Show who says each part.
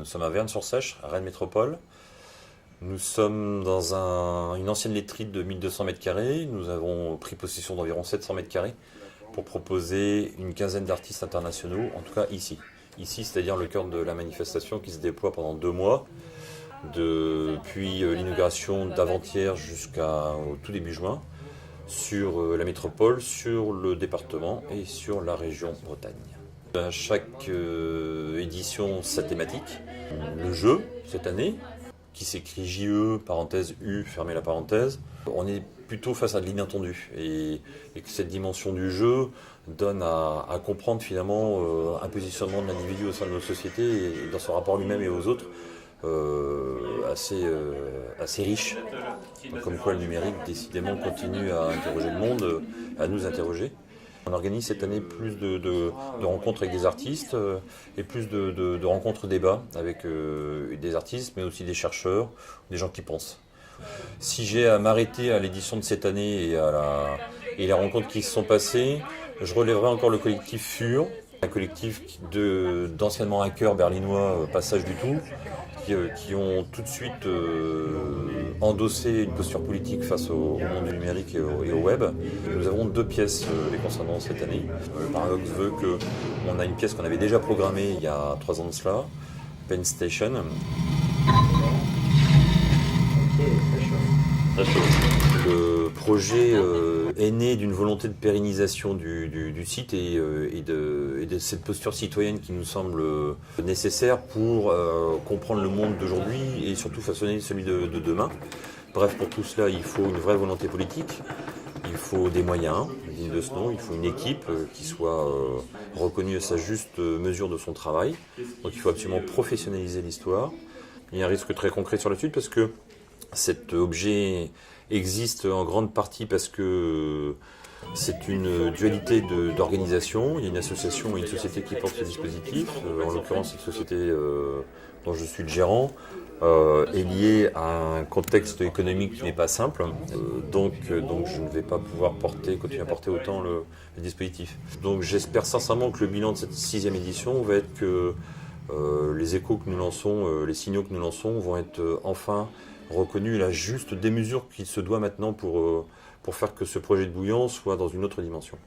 Speaker 1: sommes à Verne-sur-Sèche, à Rennes Métropole. Nous sommes dans une ancienne laiterie de 1200 mètres carrés. Nous avons pris possession d'environ 700 mètres carrés pour proposer une quinzaine d'artistes internationaux, en tout cas ici. Ici, c'est-à-dire le cœur de la manifestation qui se déploie pendant 2 mois, depuis l'inauguration d'avant-hier jusqu'au tout début juin, sur la métropole, sur le département et sur la région Bretagne. À chaque édition, sa thématique. Le jeu, cette année, qui s'écrit JE, parenthèse U, fermez la parenthèse. On est plutôt face à de l'inattendu et que cette dimension du jeu donne à comprendre finalement un positionnement de l'individu au sein de nos sociétés et dans son rapport lui-même et aux autres assez riche. Comme quoi le numérique décidément continue à interroger le monde, à nous interroger. On organise cette année plus de rencontres avec des artistes et plus de rencontres débats avec des artistes, mais aussi des chercheurs, des gens qui pensent. Si j'ai à m'arrêter à l'édition de cette année et les rencontres qui se sont passées, je relèverai encore le collectif FUR, un collectif d'anciennement hackers berlinois, Passage du Tout, qui ont tout de suite endossé une posture politique face au monde du numérique et au web. Nous avons 2 pièces les concernant cette année. Le paradoxe veut qu'on a une pièce qu'on avait déjà programmée il y a 3 ans de cela, Penn Station. Le projet est né d'une volonté de pérennisation du site et de cette posture citoyenne qui nous semble nécessaire pour comprendre le monde d'aujourd'hui et surtout façonner celui de demain. Bref, pour tout cela, il faut une vraie volonté politique, il faut des moyens dignes de ce nom, il faut une équipe qui soit reconnue à sa juste mesure de son travail. Donc il faut absolument professionnaliser l'histoire. Il y a un risque très concret sur la suite parce que cet objet existe en grande partie parce que c'est une dualité d'organisation. Il y a une association et une société qui portent ce dispositif. En l'occurrence, cette société dont je suis le gérant est liée à un contexte économique qui n'est pas simple. Donc je ne vais pas pouvoir continuer à porter autant le dispositif. Donc j'espère sincèrement que le bilan de cette 6e édition va être que les échos que nous lançons, les signaux que nous lançons vont être enfin reconnus la juste démesure qu'il se doit maintenant pour faire que ce projet de Bouillon soit dans une autre dimension.